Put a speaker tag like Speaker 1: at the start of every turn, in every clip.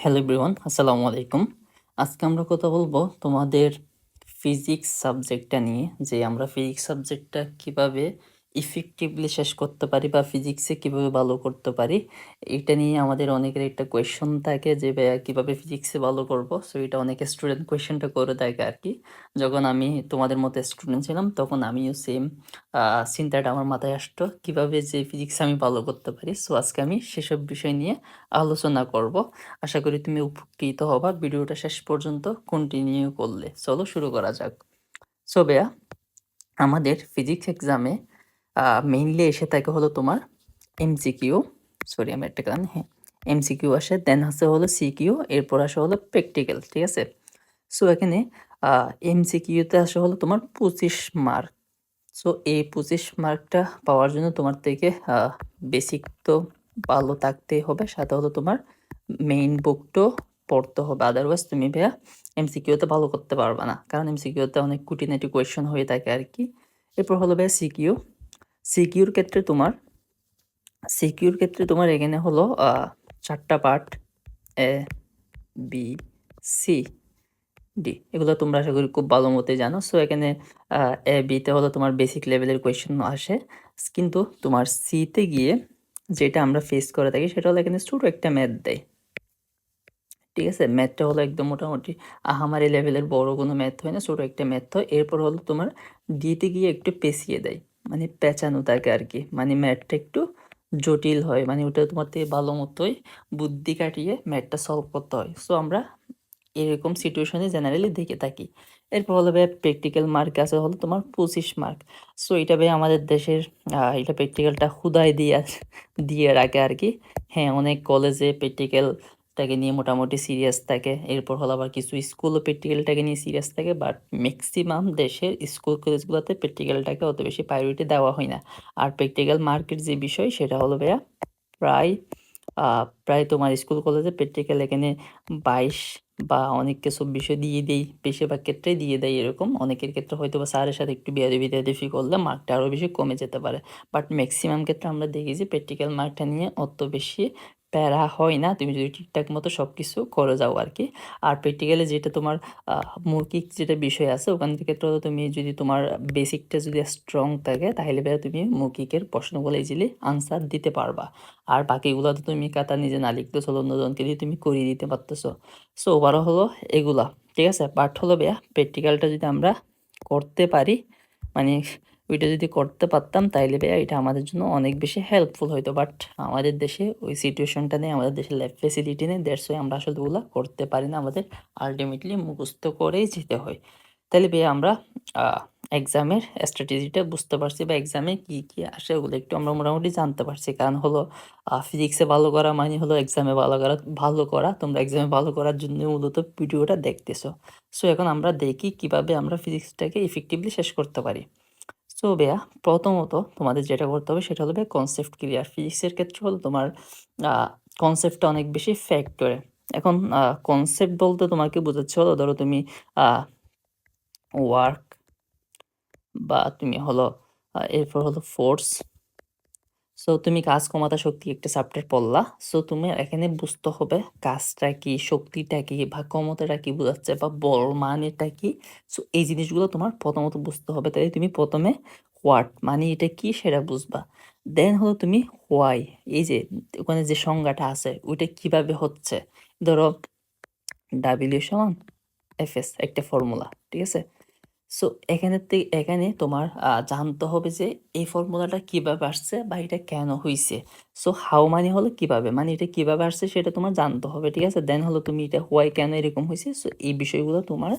Speaker 1: Hello everyone, আসসালামু আলাইকুম। আজকে আমরা কথা বলবো তোমাদের ফিজিক্স সাবজেক্টটা নিয়ে, যে আমরা ফিজিক্স সাবজেক্টটা কিভাবে ইফেক্টিভলি শেষ করতে পারি বা ফিজিক্সে কিভাবে ভালো করতে পারি। এটা নিয়ে আমাদের অনেকের একটা কোয়েশ্চন থাকে যে ভাইয়া কিভাবে ফিজিক্সে ভালো করব। সো এটা অনেক স্টুডেন্ট কোয়েশ্চনটা করে থাকে আর কি। যখন আমি তোমাদের মতো স্টুডেন্ট ছিলাম তখন আমিও সেম চিন্তাটা আমার মাথায় আসতো কিভাবে যে ফিজিক্সে আমি ভালো করতে পারি। সো আজকে আমি সেসব বিষয় নিয়ে আলোচনা করব। আশা করি তুমি উপকৃত হবা ভিডিওটা শেষ পর্যন্ত কন্টিনিউ করলে। চলো শুরু করা যাক। সো ভাইয়া, আমাদের ফিজিক্স এক্সামে মেইনলি এসে থাকে হলো তোমার এমসিকিউ। সরি, আমি একটা কারণ, হ্যাঁ, এমসিকিউ আসে, দেন আসে হলো সিকিউ, এরপর আসে হলো প্র্যাকটিক্যাল, ঠিক আছে। সো এখানে এমসিকিউতে আসে হলো তোমার 25 মার্ক। সো এই 25 মার্কটা পাওয়ার জন্য তোমার থেকে বেসিক তো ভালো থাকতেই হবে, সাথে হলো তোমার মেইন বুকটাও পড়তে হবে। আদারওয়াইজ তুমি ভাইয়া এমসিকিউতে ভালো করতে পারবে না, কারণ এমসিকিউতে অনেক খুঁটিনাটি কোয়েশ্চন হয়ে থাকে আর কি। এরপর হলো ভাইয়া সিকিউ। সিকিউর ক্ষেত্রে তোমার এখানে হলো 4টা পার্ট, এ, বি, সি, ডি। এগুলো তোমরা আশা করি খুব ভালো মতোই জানো। সো এখানে এ বিতে হলো তোমার বেসিক লেভেলের কোয়েশ্চেন আসে, কিন্তু তোমার সিতে গিয়ে যেটা আমরা ফেস করে থাকি সেটা হলো এখানে ছোট একটা ম্যাথ দেয়, ঠিক আছে। ম্যাথটা হলো একদম মোটামুটি আহামারি লেভেলের বড় কোনো ম্যাথ হয় না, ছোট একটা ম্যাথ হয়। এরপর হলো তোমার ডিতে গিয়ে একটু পেঁচিয়ে দেয়, মানে পেঁচানো থাকে আর কি, মানে ম্যাথটা একটু জটিল হয়, মানে ওটা তোমার থেকে ভালো মতোই বুদ্ধি কাটিয়ে ম্যাথটা সলভ করতে হয়। সো আমরা এরকম সিচুয়েশনে জেনারেলি দেখে থাকি। এরপর হলো ভাই প্র্যাকটিক্যাল মার্ক আছে হলো তোমার 25 মার্ক। সো এটা ভাই আমাদের দেশের এটা প্র্যাকটিক্যালটা হুদায় দিয়ে রাখে আর কি। হ্যাঁ, অনেক কলেজে প্র্যাকটিক্যালটাকে নিয়ে মোটামুটি সিরিয়াস থাকে। এরপর হলো আবার কিছু স্কুলও প্র্যাকটিক্যালটাকে নিয়ে সিরিয়াস থাকে, বাট ম্যাক্সিমাম দেশের স্কুল কলেজগুলোতে প্র্যাকটিক্যালটাকে অত বেশি প্রায়োরিটি দেওয়া হয় না। আর প্র্যাকটিক্যাল মার্কের যে বিষয় সেটা হলো ভাইয়া প্রায় প্রায় তোমার স্কুল কলেজে প্র্যাকটিক্যাল এখানে 22 বা অনেককে 24 দিয়ে দেই, বেশিরভাগ ক্ষেত্রেই দিয়ে দেয় এরকম। অনেকের ক্ষেত্রে হয়তো বা স্যারের সাথে একটু বেয়াদবি করলে মার্কটা আরও বেশি কমে যেতে পারে। বাট ম্যাক্সিমাম ক্ষেত্রে আমরা দেখি যে প্র্যাকটিক্যাল মার্কটা নিয়ে অত বেশি প্যারা হয় না, তুমি যদি ঠিকঠাক মতো সব কিছু করে যাও আর কি। আর প্র্যাকটিক্যালে যেটা তোমার মৌখিক যেটা বিষয় আছে ওখান থেকে তো তুমি যদি তোমার বেসিকটা যদি স্ট্রং থাকে তাহলে ভাইয়া তুমি মৌখিকের প্রশ্নগুলো ইজিলি আনসার দিতে পারবা। আর বাকিগুলো তো তুমি খাতা নিজে না লিখতেছো, অন্যজনকে দিয়ে তুমি করিয়ে দিতে পারতেছো। সো ওভারঅল হলো এগুলা, ঠিক আছে। বাট হলো ভাইয়া প্র্যাকটিক্যালটা যদি আমরা করতে পারি, মানে ওইটা যদি করতে পারতাম তাইলে ভাইয়া এটা আমাদের জন্য অনেক বেশি হেল্পফুল হইতো। বাট আমাদের দেশে ওই সিচুয়েশনটা নেই, আমাদের দেশে ল্যাব ফেসিলিটি নেই, দ্যাটস ওয়াই আমরা আসলে ওগুলো করতে পারি না, আমাদের আলটিমেটলি মুখস্থ করেই যেতে হয়। তাইলে ভাইয়া আমরা এক্সামের স্ট্র্যাটেজিটা বুঝতে পারছি, বা এক্সামে কি কি আসে ওগুলো একটু আমরা মোটামুটি জানতে পারছি। কারণ হলো ফিজিক্সে ভালো করা মানে হলো এক্সামে ভালো করা। তোমরা এক্সামে ভালো করার জন্য মূলত ভিডিওটা দেখতেছো। সো এখন আমরা দেখি কিভাবে আমরা ফিজিক্সটাকে ইফেক্টিভলি শেষ করতে পারি। সো ভাইয়া, প্রথমত তোমাদের যেটা করতে হবে সেটা হলো কনসেপ্ট ক্লিয়ার। ফিজিক্সের ক্ষেত্রে হলো তোমার কনসেপ্টটা অনেক বেশি ফ্যাক্ট করে। এখন কনসেপ্ট বলতে তোমাকে বোঝাচ্ছে হলো, ধরো তুমি ওয়ার্ক, বা তুমি হলো এরপর হলো ফোর্স। সো তুমি কাজ ক্ষমতা শক্তি একটা চ্যাপ্টার পড়লা। সো তুমি এখানে বুঝতে হবে কাজটা কি, শক্তিটা কি, বা ক্ষমতাটা কি বোঝাচ্ছে, বা বল মানেটা কি। সো এই জিনিসগুলো তোমার প্রথমত বুঝতে হবে। তাই তুমি প্রথমে হোয়াট মানে এটা কি সেটা বুঝবা। দেন হলো তুমি হোয়াই, এই যে ওখানে যে সংজ্ঞাটা আছে ওইটা কিভাবে হচ্ছে। ধরো WF একটা ফর্মুলা, ঠিক আছে। সো এখানে তোমার জানতে হবে যে এই ফর্মুলাটা কিভাবে আসছে বা এটা কেন হইছে। সো হাউ মানে হলো কিভাবে, মানে এটা কিভাবে আসছে সেটা তোমার জানতে হবে, ঠিক আছে। দেন হলো তুমি এটা হোয়াই কেন এরকম হয়েছে। সো এই বিষয়গুলো তোমার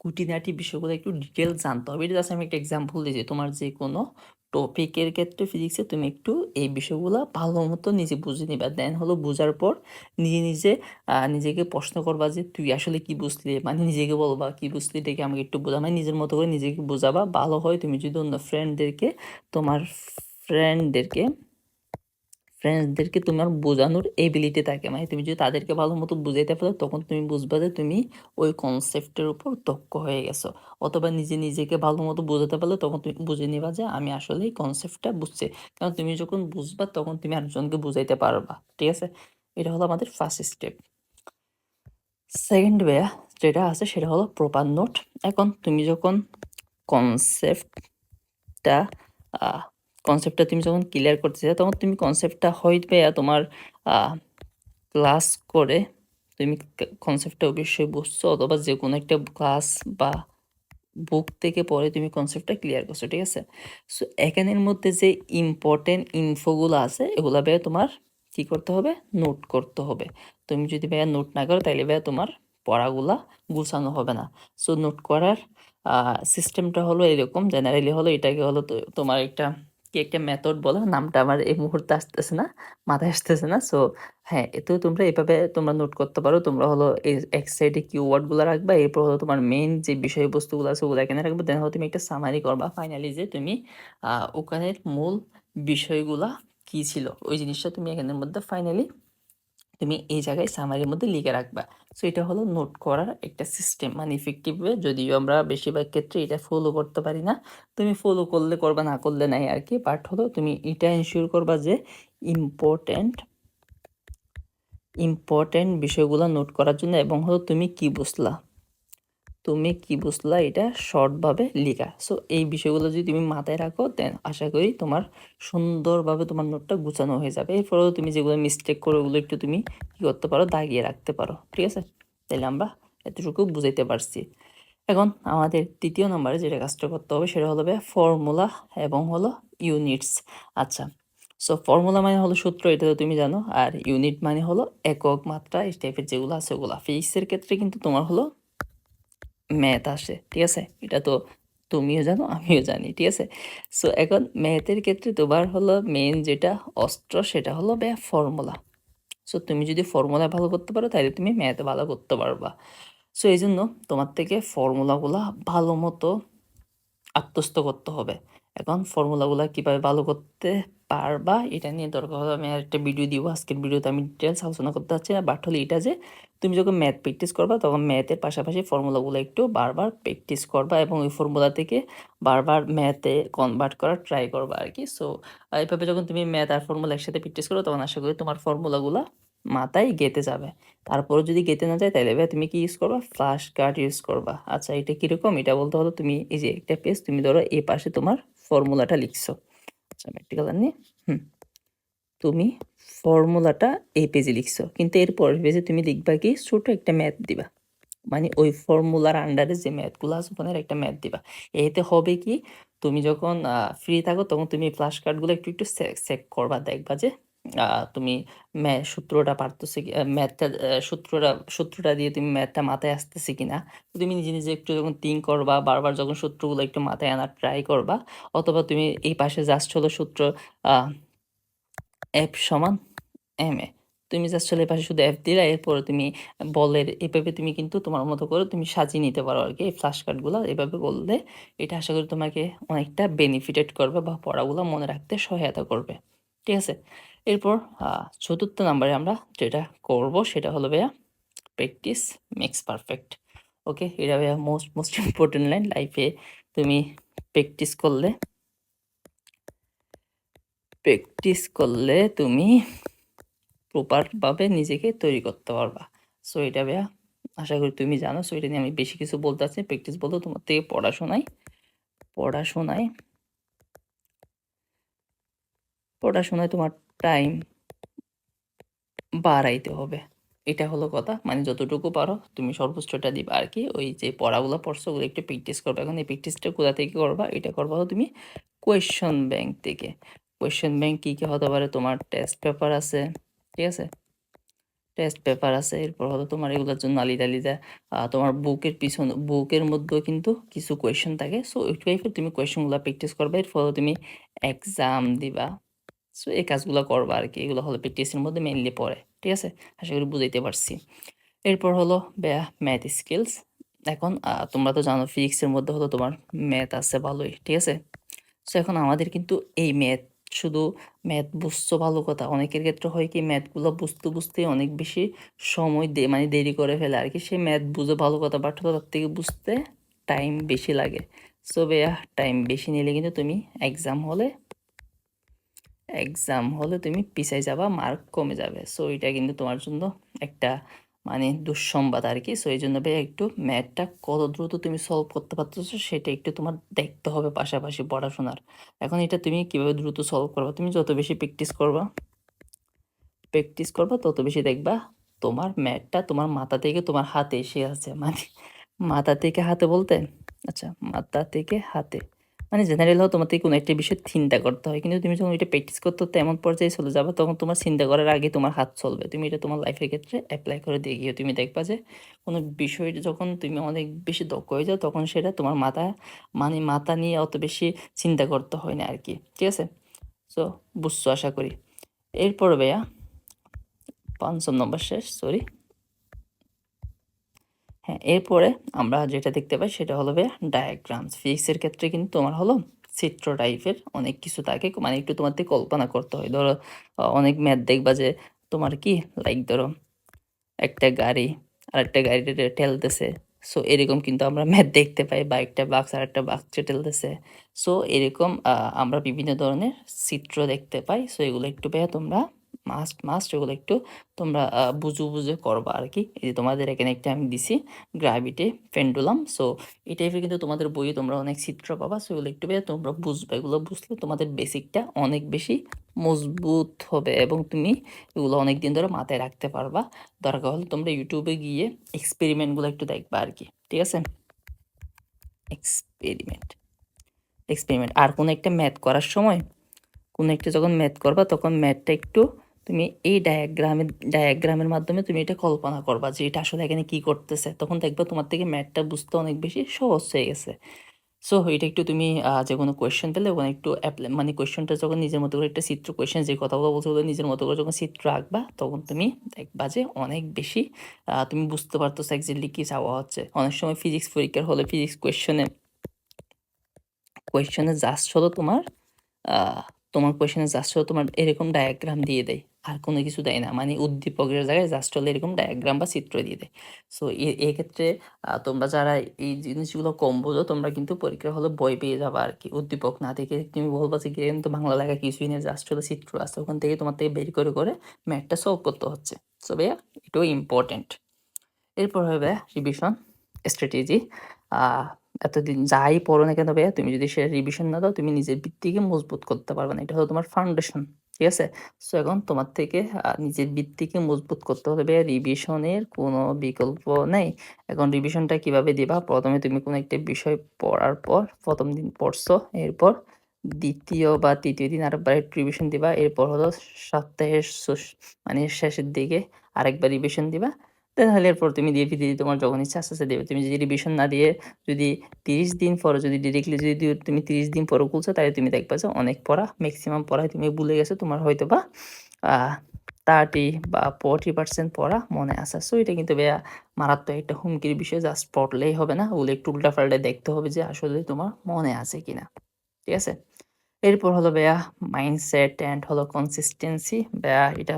Speaker 1: খুঁটিনাটি বিষয়গুলো একটু ডিটেলস জানতে হবে। এটা জাস্ট আমি একটা এক্সাম্পল দিয়েছি, তোমার যে কোনো টপিকের ক্ষেত্রে ফিজিক্সে তুমি একটু এই বিষয়গুলো ভালো মতো নিজে বুঝে নিবা। দেন হলো বোঝার পর নিজে নিজে নিজেকে প্রশ্ন করবা যে তুই আসলে কি বুঝলি, মানে নিজেকে বলবা কি বুঝলি এটাকে আমাকে একটু বোঝা, মানে নিজের মতো করে নিজেকে বোঝাবা। ভালো হয় তুমি যদি অন্য তোমার ফ্রেন্ডদেরকে ফ্রেন্ডসদেরকে তোমার বোঝানোর এবিলিটি থাকে, মানে তুমি যদি তাদেরকে ভালো মতো বুঝাইতে পারো তখন তুমি বুঝবা যে তুমি ওই কনসেপ্টের উপর দক্ষ হয়ে গেছো। অথবা নিজে নিজেকে ভালো মতো বোঝাতে পারলে তখন তুমি বুঝে নিবা যে আমি আসলে এই কনসেপ্টটা বুঝছি। কারণ তুমি যখন বুঝবা তখন তুমি আরেকজনকে বুঝাইতে পারবা, ঠিক আছে। এটা হলো আমাদের ফার্স্ট স্টেপ। সেকেন্ড ওয়ে যেটা আছে সেটা হলো প্রপার নোট। এখন তুমি যখন কনসেপ্টটা কনসেপ্টটা তুমি যখন ক্লিয়ার করতে চাও, তখন তুমি কনসেপ্টটা হইবে তোমার ক্লাস করে তুমি কনসেপ্টটা অবশ্যই বুঝছো, অথবা যে কোনো একটা ক্লাস বা বুক থেকে পড়ে তুমি কনসেপ্টটা ক্লিয়ার করছো, ঠিক আছে? সো এখানের মধ্যে যে ইম্পর্টেন্ট ইনফোগুলো আছে এগুলা ভাইয়া তোমার কি করতে হবে, নোট করতে হবে। তুমি যদি ভাইয়া নোট না করো তাহলে ভাইয়া তোমার পড়াগুলা গুছানো হবে না। সো নোট করার সিস্টেমটা হলো এরকম, জেনারেলি হলো এটাকে হলো তোমার একটা কি একটা মেথড বলা, নামটা আমার এই মুহূর্তে আসতেছে না, মাথায় আসতেছে না। সো হ্যাঁ, এতেও তোমরা এভাবে তোমরা নোট করতে পারো। তোমরা হলো এক সাইডে কিওয়ার্ডগুলো রাখবা, এরপর হলো তোমার মেইন যে বিষয়বস্তুগুলো আছে ওগুলো এখানে রাখবা। দেন হলো তুমি একটা সামারি করবা ফাইনালি, যে তুমি ওখানের মূল বিষয়গুলা কি ছিল ওই জিনিসটা তুমি এখানের মধ্যে ফাইনালি তুমি এই জায়গায় সামারির মধ্যে লিখে রাখবা। সো এটা হলো নোট করার একটা সিস্টেম, মানে ইফেক্টিভ ওয়ে। যদিও আমরা বেশিরভাগ ক্ষেত্রে এটা ফলো করতে পারি না, তুমি ফলো করলে করবা, না করলে নাই আর কি। বাট হলো তুমি এটা এনশিওর করবা যে ইম্পর্টেন্ট ইম্পর্টেন্ট বিষয়গুলো নোট করার জন্য, এবং হলো তুমি কি বুঝলা এটা শর্টভাবে লিখা। সো এই বিষয়গুলো যদি তুমি মাথায় রাখো, দেন আশা করি তোমার সুন্দরভাবে তোমার নোটটা গুছানো হয়ে যাবে। এরপরেও তুমি যেগুলো মিস্টেক করো ওগুলো একটু তুমি কী করতে পারো, দাগিয়ে রাখতে পারো, ঠিক আছে? তাহলে আমরা এতটুকু বুঝাইতে পারছি। এখন আমাদের তৃতীয় নম্বরে যেটা কাজটা করতে হবে সেটা হলো ফর্মুলা এবং হলো ইউনিটস। আচ্ছা, সো ফর্মুলা মানে হলো সূত্র, এটা তো তুমি জানো। আর ইউনিট মানে হলো একক, মাত্রা, এই টাইপের যেগুলো আছে ওগুলা। ফিজিক্সের ক্ষেত্রে কিন্তু তোমার হলো ম্যাথ আসে, ঠিক আছে? এটা তো তুমিও জানো, আমিও জানি, ঠিক আছে? সো এখন ম্যাথের ক্ষেত্রে তোমার হলো মেইন যেটা অস্ত্র সেটা হলো ফর্মুলা। সো তুমি যদি ফর্মুলা ভালো করতে পারো তাহলে তুমি ম্যাথ ভালো করতে পারবা। সো এই জন্য তোমার থেকে ফর্মুলাগুলা ভালো মতো আত্মস্থ করতে হবে। এখন ফর্মুলাগুলা কিভাবে ভালো করতে পারবা এটা নিয়ে দরকার হলে আমি আরেকটা ভিডিও দিব। আজকের ভিডিওতে আমি ডিটেলস আলোচনা করতে চাচ্ছি না। বাট হলো এটা যে তুমি যখন ম্যাথ প্র্যাকটিস করবা তখন ম্যাথের পাশাপাশি ফর্মুলাগুলো একটু বারবার প্র্যাকটিস করবা, এবং ওই ফর্মুলা থেকে বারবার ম্যাথে কনভার্ট করার ট্রাই করবা আর কি। সো এইভাবে যখন তুমি ম্যাথ আর ফর্মুলা একসাথে প্র্যাকটিস করো তখন আশা করি তোমার ফর্মুলাগুলা মাথায় গেঁথে যাবে। তারপরও যদি গেঁথে না যায় তাহলে ভাই তুমি কি ইউজ করবা, ফ্ল্যাশ কার্ড ইউজ করবা। আচ্ছা, এটা কিরকম, এটা বলতে হলো তুমি এই যে একটা পেজ, তুমি ধরো এই পাশে তোমার ফর্মুলাটা লিখছো। আচ্ছা, ম্যাট্রিক্যাল নিয়ে তুমি ফর্মুলাটা এই পেজে লিখছো, কিন্তু এর পরের পেজে তুমি লিখবা কি, ছোট একটা ম্যাথ দিবা। মানে ওই ফর্মুলার আন্ডারে যে ম্যাথগুলো আছে ওখানে একটা ম্যাথ দিবা। এতে হবে কি, তুমি যখন ফ্রি থাকো তখন তুমি ফ্ল্যাশ কার্ডগুলো একটু একটু চেক করবা, দেখবা যে তুমি সূত্রটা পারতেছে কি, ম্যাথটা সূত্রটা দিয়ে তুমি ম্যাথটা মাথায় আসতেছে কিনা। তো তুমি নিজে নিজে একটু যখন থিঙ্ক করবা, বারবার যখন সূত্রগুলো একটু মাথায় আনার ট্রাই করবা, অথবা তুমি এই পাশে জাস্ট হলো সূত্র এফ সমান এম এ, তুমি জাস্ট হলো এই পাশে শুধু এফ দিলা, এরপরে তুমি বলের এভাবে তুমি কিন্তু তোমার মতো করে তুমি সাজিয়ে নিতে পারো আর কি। এই ফ্ল্যাশ কার্ডগুলো এভাবে করলে এটা আশা করি তোমাকে অনেকটা বেনিফিটেড করবে বা পড়াগুলো মনে রাখতে সহায়তা করবে, ঠিক আছে? এরপর চতুর্থ নাম্বারে আমরা যেটা করব সেটা হলো ভাইয়া প্র্যাকটিস মেক্স পারফেক্ট। ওকে, এটা ভাইয়া মোস্ট মোস্ট ইম্পর্টেন্ট লাইন। লাইফে তুমি প্র্যাকটিস করলে তুমি প্রপারভাবে নিজেকে তৈরি করতে পারবা। সো এটা ভাইয়া আশা করি তুমি জানো। সো এটা নিয়ে আমি বেশি কিছু বলতে চাচ্ছি। প্র্যাকটিস বলতে তোমার থেকে পড়াশোনায় তোমার টাইম বাড়াইতে হবে। এটা হলো কথা। মানে যতটুকু পারো তুমি সর্বোচ্চটা দিবা আর কি। ওই যে পড়াগুলো পড়ছো ওগুলো একটু প্র্যাকটিস করবা। এখন এই প্র্যাকটিসটা কোথা থেকে করবা? এটা করবা হলো তুমি কোয়েশ্চন ব্যাংক থেকে। কোয়েশ্চন ব্যাংক কী কী হতে পারে? তোমার টেস্ট পেপার আছে, ঠিক আছে? টেস্ট পেপার আছে, এরপর হলো তোমার এগুলোর জন্য আলাদা আলাদা তোমার বুকের মধ্যেও কিন্তু কিছু কোয়েশ্চেন থাকে। সো ওই টাইপের তুমি কোয়েশ্চেনগুলো প্র্যাকটিস করবে, এর ফলে তুমি এক্সাম দিবা। সো এই কাজগুলো করবা আর কি। এগুলো হলো প্র্যাকটিসের মধ্যে মেইনলি পড়ে, ঠিক আছে? আশা করি বুঝাইতে পারছি। এরপর হলো ম্যাথ স্কিলস। এখন তোমরা তো জানো ফিজিক্সের মধ্যে হলো তোমার ম্যাথ আছে ভালোই, ঠিক আছে? সো এখন আমাদের কিন্তু এই শুধু ম্যাথ বুঝছো ভালো কথা, অনেকের ক্ষেত্রে হয় কি ম্যাথগুলো বুঝতে অনেক বেশি সময় মানে দেরি করে ফেলে আর কি। সে ম্যাথ বুঝে ভালো কথা, বাট হলো তার থেকে বুঝতে টাইম বেশি লাগে। সো ভাইয়া টাইম বেশি নিলে কিন্তু তুমি এক্সাম হলে তুমি পিছাই যাবা, মার্ক কমে যাবে। সো এটা কিন্তু তোমার জন্য একটা মানে দুঃসংবাদ আরকি। সো এইজন্য ভাইয়া একটু ম্যাথটা কত দ্রুত তুমি সলভ করতে পারতেছো সেটা একটু তোমার দেখতে হবে পাশাপাশি পড়াশোনার। এখন এটা তুমি কিভাবে দ্রুত সলভ করবা? তুমি যত বেশি প্র্যাকটিস করবা তত বেশি দেখবা তোমার ম্যাথটা তোমার মাথা থেকে তোমার হাতে এসে আছে। মানে মাথা থেকে হাতে বলতে আচ্ছা মাথা থেকে হাতে। মানে জেনারেল তোমার থেকে কোনো একটা বিষয় চিন্তা করতে হয়। কিন্তু তুমি যখন এটা প্র্যাকটিস করতে, করতে এমন পর্যায়ে চলে যাবে তখন তোমার চিন্তা করার আগে তোমার হাত চলবে। তুমি এটা তোমার লাইফের ক্ষেত্রে এপ্লাই করে দেখিও। তুমি দেখবা যে কোনো বিষয় যখন তুমি অনেক বেশি দক্ষ হয়ে যাও তখন সেটা তোমার মানে মাথা নিয়ে অত বেশি চিন্তা করতে হয় না আরকি। ঠিক আছে? সো বুঝছো আশা করি। এরপরে ভাইয়া ৫ম নম্বর শেষ, সরি। হ্যাঁ, এরপরে আমরা যেটা দেখতে পাই সেটা হলো ভাইয়া ডায়াগ্রামস। ফিজিক্সের ক্ষেত্রে কিন্তু তোমার হলো চিত্র টাইপের অনেক কিছু থাকে। মানে একটু তোমার থেকে কল্পনা করতে হয়। ধরো অনেক ম্যাথ দেখবা যে তোমার কি লাইক ধরো একটা গাড়ি আরেকটা গাড়িতে ঠেলতেছে। সো এরকম কিন্তু আমরা ম্যাথ দেখতে পাই বা একটা বাক্স আরেকটা বাক্সে ঠেলতেছে। সো এরকম আমরা বিভিন্ন ধরনের চিত্র দেখতে পাই। সো এগুলো একটু ভাইয়া তোমরা মাস্ট এগুলো একটু তোমরা বুঝে করবা আরকি। এই যে তোমাদের এখানে একটা আমি দিছি গ্র্যাভিটি, পেন্ডুলাম। সো এই টাইপের কিন্তু তোমাদের বইয়ে তোমরা অনেক চিত্র পাবা। সো এগুলো একটু ভাইয়া তোমরা বুঝবা। এগুলো বুঝলে তোমাদের বেসিকটা অনেক বেশি মজবুত হবে এবং তুমি এগুলো অনেকদিন ধরে মাথায় রাখতে পারবা। দরকার হলে তোমরা ইউটিউবে গিয়ে এক্সপেরিমেন্টগুলো একটু দেখবা আরকি। ঠিক আছে? Experiment, experiment. আর কোনো একটা ম্যাথ করার সময় কোনো একটা যখন ম্যাথ করবা তখন ম্যাথটা একটু তুমি এই ডায়াগ্রামের মাধ্যমে তুমি এটা কল্পনা করবা যে এটা আসলে এখানে কি করতেছে। তখন দেখবা তোমার থেকে ম্যাথটা বুঝতে অনেক বেশি সহজ হয়ে গেছে। সো এটা একটু তুমি যেকোনো কোয়েশ্চেন পেলে ওখানে একটু মানে কোয়েশ্চেনটা যখন নিজের মতো করে একটা চিত্র কোয়েশ্চেন যে কথাগুলো বলছো ওগুলো নিজের মতো করে যখন চিত্র আঁকবা তখন তুমি দেখবা যে অনেক বেশি তুমি বুঝতে পারতেছো এক্স্যাক্টলি কি চাওয়া হচ্ছে। অনেক সময় ফিজিক্স পরীক্ষার হলে ফিজিক্স কোয়েশ্চেনে জাস্ট হলো তোমার কোয়েশ্চেনে জাস্ট হলো তোমার এরকম ডায়াগ্রাম দিয়ে দেয়। আর কোনো কিছু দেয় না। মানে উদ্দীপকের জায়গায় জাস্ট হলো এরকম ডায়াগ্রাম বা চিত্র দিয়ে দেয়। সো এক্ষেত্রে তোমরা যারা এই জিনিসগুলো কম বোঝো তোমরা কিন্তু পরীক্ষার হলে ভয় পেয়ে যাবা আরকি। উদ্দীপক না দেখে তুমি বলবা যে এখানে তো বাংলা লেখা কিছুই নেই, জাস্ট হলো চিত্র আছে। ওখান থেকে তোমার থেকে বের করে ম্যাথটা সলভ করতে হচ্ছে। সো ভাইয়া এটাও ইম্পর্টেন্ট। এরপর হবে রিভিশন স্ট্র্যাটেজি। আহ এতদিন যাই পড়ো না কেন ভাইয়া তুমি যদি সেটা রিভিশন না দাও তুমি নিজের ভিত্তিকে মজবুত করতে পারবে না। এটা হলো তোমার ফাউন্ডেশন। ঠিক আছে? সো এখন তোমার থেকে নিজের ভিত্তিকে মজবুত করতে হলে ভাইয়া রিভিশনের কোনো বিকল্প নেই। এখন রিভিশনটা কিভাবে দিবা? প্রথমে তুমি কোনো একটা বিষয় পড়ার পর ১ম দিন পড়ছো, এরপর ২য় বা ৩য় দিন আরেকবার একটু রিভিশন দিবা। এরপর হলো সপ্তাহের মানে শেষের দিকে আরেকবার রিভিশন দিবা। তাহলে এরপর তুমি ধীরে তোমার যখন ইচ্ছা আস্তে, আস্তে দেবে। তুমি যদি রিভিশন না দিয়ে যদি ৩০ দিন পরে যদি ডিরেক্টলি যদি তুমি ৩০ দিন পরে খুলছো তাহলে তুমি দেখবা যে অনেক পড়া মেক্সিমাম পড়াই তুমি ভুলে গেছো। তোমার হয়তোবা আ 30 বা 40% পড়া মনে আছে। সো এটা কিন্তু ভাইয়া মারাত্মক একটা হুমকির বিষয়। জাস্ট পড়লেই হবে না। ওগুলো একটু উল্টাপাল্টা দেখতে হবে যে আসলে তোমার মনে আছে কিনা। ঠিক আছে? এরপর হলো ভাইয়া মাইন্ডসেট অ্যান্ড হলো কনসিস্টেন্সি। ভাইয়া এটা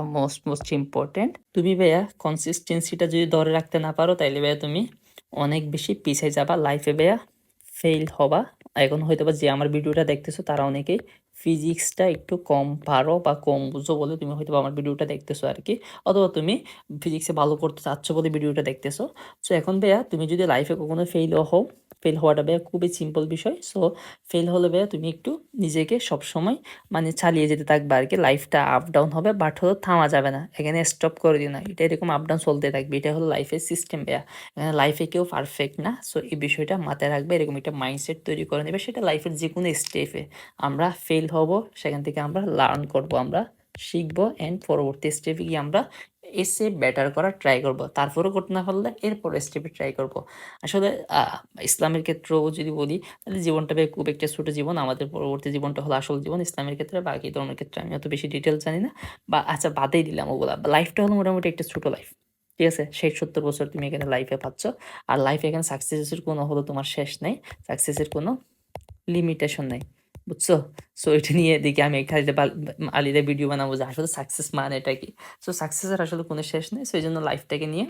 Speaker 1: মোস্ট ইম্পোর্টেন্ট। তুমি ভাইয়া কনসিস্টেন্সিটা যদি ধরে রাখতে না পারো তাইলে ভাইয়া তুমি অনেক বেশি পিছায় যাবা লাইফে ভাইয়া, ফেইল হবা। এখন হয়তোবা যে আমার ভিডিওটা দেখতেছো তারা অনেকেই ফিজিক্সটা একটু কম পারো বা কম বুঝো বলে তুমি হয়তোবা আমার ভিডিওটা দেখতেছো আরকি। অথবা তুমি ফিজিক্সে ভালো করতে চাচ্ছ বলে ভিডিওটা দেখতেছো। সো এখন ভাইয়া তুমি যদি লাইফে কখনো ফেল হওয়াটা ভাইয়া খুবই সিম্পল বিষয়। সো ফেল হলে ভাইয়া তুমি একটু নিজেকে সবসময় মানে চালিয়ে যেতে থাকবে আরকি। লাইফটা আপ ডাউন হবে বাট হলো থামা যাবে না। এখানে স্টপ করে দিও না। এটা এরকম আপ ডাউন চলতে থাকবে। এটা হলো লাইফের সিস্টেম ভাইয়া। লাইফে কেউ পারফেক্ট না। সো এই বিষয়টা মাথায় রাখবে। এরকম একটা মাইন্ডসেট তৈরি করে নেবে। সেটা লাইফের যেকোনো স্টেপে আমরা ফেল হব, সেখান থেকে আমরা লার্ন করব, আমরা শিখবো অ্যান্ড পরবর্তী স্টেপে গিয়ে আমরা এসে বেটার করার ট্রাই করব। তারপরেও করতে না পারলে এরপরের স্টেপে ট্রাই করব। আসলে ইসলামের ক্ষেত্রেও যদি বলি তাহলে জীবনটা ভাই খুব একটা ছোট জীবন। আমাদের পরবর্তী জীবনটা হলো আসল জীবন। ইসলামের ক্ষেত্রে বাকি ধর্মের ক্ষেত্রে আমি অত বেশি ডিটেইলস জানি না। বা আচ্ছা বাদেই দিলাম ওগুলা। লাইফটা হলো মোটামুটি একটা ছোট লাইফ। ঠিক আছে? ৬০-৭০ বছর তুমি এখানে লাইফে পাচ্ছ। আর লাইফে এখানে সাকসেসের কোনো হলো তোমার শেষ নেই। সাকসেসের কোনো লিমিটেশন নাই। বুঝছো? সো এটা নিয়ে এদিকে আমি খালিদা আলিদা ভিডিও বানাবো যে আসলে সাকসেস মানেটা কি? সো সাকসেসের আসলে কোনো শেষ নেই। সো এইজন্য লাইফটাকে নিয়ে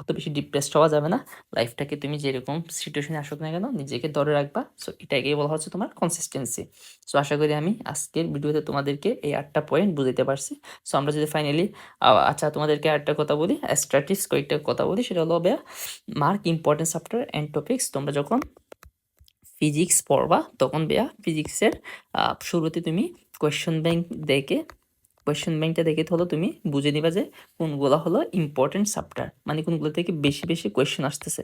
Speaker 1: অত বেশি ডিপ্রেসড হওয়া যাবে না। লাইফটাকে তুমি যেরকম সিচুয়েশনে আসুক না কেন নিজেকে ধরে রাখবা। সো এটাকেই বলা হচ্ছে তোমার কনসিস্টেন্সি। সো আশা করি আমি আজকের ভিডিওতে তোমাদেরকে এই ৮ টা পয়েন্ট বুঝাইতে পারছি। সো আমরা যদি ফাইনালি আচ্ছা তোমাদেরকে আরেকটা কথা বলি, স্ট্র্যাটেজিস কয়েকটা কথা বলি, সেটা হলো ভাইয়া mark important chapter and topics. তোমরা যখন ফিজিক্স পড়বা তখন ভাইয়া ফিজিক্সের শুরুতে তুমি কোয়েশ্চেন ব্যাংকটা দেখে হলো তুমি বুঝে নিবা যে কোনগুলো হলো ইম্পর্টেন্ট চ্যাপ্টার, মানে কোনগুলো থেকে বেশি বেশি কোয়েশ্চেন আসতেছে।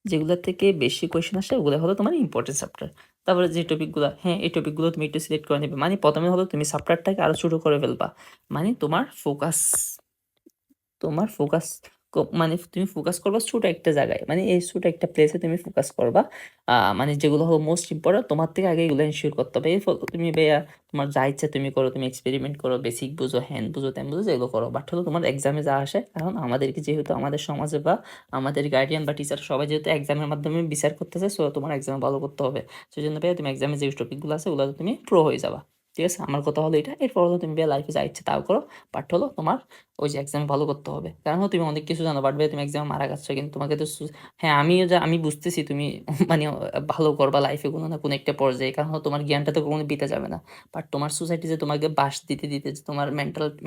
Speaker 1: যেগুলো থেকে বেশি কোয়েশ্চেন আসে ওগুলো হলো তোমার ইম্পর্টেন্ট চ্যাপ্টার। তারপরে যে টপিকগুলো, হ্যাঁ এই টপিকগুলো তুমি একটু সিলেক্ট করে নেবে। মানে প্রথমে হলো তুমি চ্যাপ্টারটাকে আরো ছোট করে ফেলবা। মানে তোমার ফোকাস মানে তুমি ফোকাস করবা ছোট একটা জায়গায়, মানে এই ছোট একটা প্লেসে তুমি ফোকাস করবা। মানে যেগুলো হলো মোস্ট ইম্পর্টেন্ট তোমার থেকে আগে এগুলো এনশিওর করতে হবে। এর ফলে তুমি ভাইয়া তোমার যা ইচ্ছা তুমি করো, তুমি এক্সপেরিমেন্ট করো, বেসিক বুঝো, হ্যান বুঝো, ত্যান বুঝো, যেগুলো করো। বাট হলো তোমার এক্সামে যা আসে, কারণ আমাদেরকে যেহেতু আমাদের সমাজে বা আমাদের গার্ডিয়ান বা টিচার সবাই যেহেতু এক্সামের মাধ্যমে বিচার করতেছে, সো তোমার এক্সামে ভালো করতে হবে। সেই জন্য ভাইয়া তুমি এক্সামে যে টপিকগুলো আছে ওগুলো তুমি প্রো হয়ে যাবা। ঠিক আছে, আমার কথা হলো এটা। এরপর হলো তুমি ভাইয়া লাইফে যা ইচ্ছে তাও করো, বাট হলো তোমার ওই যে এক্সামে ভালো করতে হবে। কারণ হলো তুমি অনেক কিছু জানো, বাট ভাই তুমি এক্সামে মারা যাচ্ছ, কিন্তু তোমাকে তো হ্যাঁ আমি বুঝতেছি তুমি মানে ভালো করবা লাইফে কোনো না কোনো একটা পর্যায়ে, কারণ হলো তোমার জ্ঞানটা তো কখনো বিতে যাবে না। বাট তোমার সোসাইটি যে তোমাকে বাস দিতে দিতে যে তোমার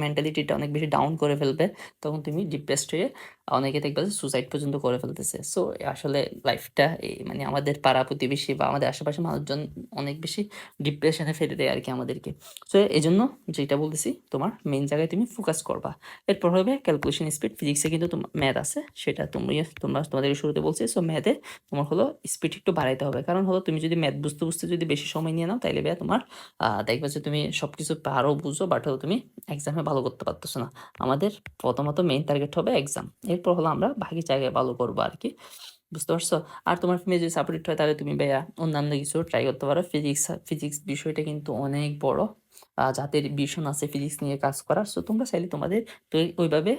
Speaker 1: মেন্টালিটিটা অনেক বেশি ডাউন করে ফেলবে, তখন তুমি ডিপ্রেসড হয়ে অনেকে দেখবে যে সুসাইড পর্যন্ত করে ফেলতেছে। সো আসলে লাইফটা মানে আমাদের পাড়া প্রতিবেশী বা আমাদের আশেপাশে মানুষজন অনেক বেশি ডিপ্রেশনে ফেলে দেয় আর কি আমাদেরকে। সো এই জন্য যেটা বলতেছি, তোমার মেইন জায়গায় তুমি ফোকাস করবা। এরপর হবে ক্যালকুলেশন স্পিড। ফিজিক্সে কিন্তু ম্যাথ আছে, সেটা তোমাদের শুরুতে বলছি। সো ম্যাথে তোমার হলো স্পিড একটু বাড়াইতে হবে, কারণ হলো তুমি যদি ম্যাথ বুঝতে বুঝতে যদি বেশি সময় নিয়ে নাও, তাইলে ভাইয়া তোমার দেখবে যে তুমি সব কিছু পারো বুঝো, বাট হলো তুমি এক্সামে ভালো করতে পারতেছো না। আমাদের প্রথমত মেইন টার্গেট হবে এক্সাম, এরপর হলো আমরা বাকি জায়গায় ভালো করবো আর কি। বুঝতে পারছো? আর তোমার ফিল্মে যদি সাপোর্টেড হয় তাহলে তুমি ভাইয়া অন্যান্য কিছু ট্রাই করতে পারো। ফিজিক্স বিষয়টা কিন্তু অনেক বড়, যাদের ভিশন আছে ফিজিক্স নিয়ে কাজ করার, সো তোমরা চাইলে তোমাদের তো ওইভাবে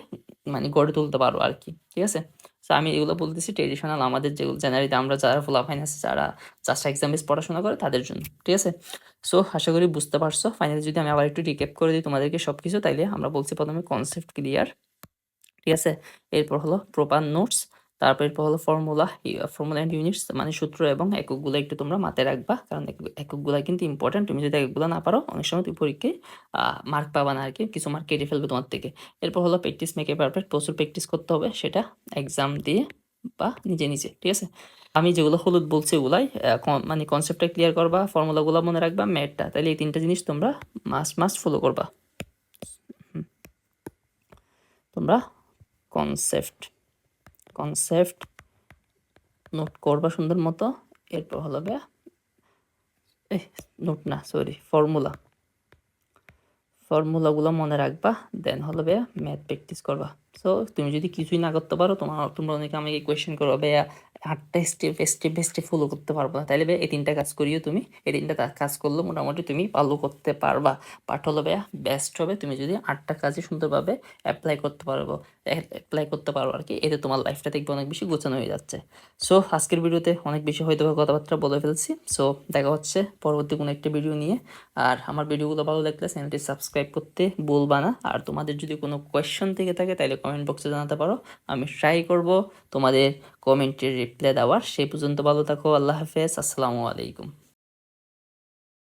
Speaker 1: মানে গড়ে তুলতে পারো আর কি। ঠিক আছে, সো আমি এগুলো বলতেছি ট্রেডিশনাল আমাদের যেগুলো জেনারেলি আমরা যারা ফুলাফাইন আছে, যারা জাস্ট এক্সাম বেস পড়াশোনা করে তাদের জন্য। ঠিক আছে, সো আশা করি বুঝতে পারছো। ফাইনালি যদি আমি আবার একটু রিক্যাপ করে দিই তোমাদেরকে সব কিছু, তাইলে আমরা বলছি প্রথমে কনসেপ্ট ক্লিয়ার। ঠিক আছে, এরপর হলো প্রপার নোটস, তারপর এরপর হলো ফর্মুলা অ্যান্ড ইউনিটস, মানে সূত্র এবং এককগুলো একটু তোমরা মাথায় রাখবা, কারণ এককগুলো কিন্তু ইম্পর্টেন্ট। তুমি যদি এককগুলো না পারো অনেক সময় তুমি পরীক্ষায় মার্ক পাবা না আর কি, কিছু মার্ক কেটে ফেলবে তোমার থেকে। এরপর হলো প্র্যাকটিস মেক এ পারফেক্ট, প্রচুর প্র্যাকটিস করতে হবে, সেটা এক্সাম দিয়ে বা নিজে নিজে। ঠিক আছে, আমি যেগুলো হলুদ বলছি ওগুলাই মানে কনসেপ্টটা ক্লিয়ার করবা, ফর্মুলাগুলো মনে রাখবা, ম্যাথটা, তাহলে এই তিনটা জিনিস তোমরা মাস্ট ফলো করবা। তোমরা কনসেপ্ট নোট করবা সুন্দর মতো। এরপর হলো নোট না, সরি, ফর্মুলাগুলো মনে রাখবা। দেন হলো ম্যাথ প্র্যাকটিস করবা। সো তুমি যদি কিছুই না করতে পারো, তোমরা অনেকে আমাকে কোয়েশ্চেন করো ভাইয়া 8টা স্টেপ ফলো করতে পারবো না, তাইলে ভাইয়া এই 3টা কাজ করিও তুমি। এই 3টা কাজ করলে মোটামুটি তুমি ফলো করতে পারবা। বাট হলো ভাইয়া বেস্ট হবে তুমি যদি 8টা কাজে সুন্দরভাবে অ্যাপ্লাই করতে পারো আর কি। এতে তোমার লাইফটা দেখবে অনেক বেশি গোছানো হয়ে যাচ্ছে। সো আজকের ভিডিওতে অনেক বেশি হয়তো কথাবার্তা বলে ফেলছি। সো দেখা হচ্ছে পরবর্তী কোনো একটা ভিডিও নিয়ে। আর আমার ভিডিওগুলো ভালো লাগলে চ্যানেলটি সাবস্ক্রাইব করতে ভুলবা না। আর তোমাদের যদি কোনো কোয়েশ্চন থেকে থাকে তাহলে কমেন্ট বক্সে জানাতে পারো, আমি ট্রাই করব তোমাদের কমেন্টের রিপ্লাই দেওয়ার। সেই পর্যন্ত ভালো থাকো, আল্লাহ হাফেজ, আসসালামু আলাইকুম।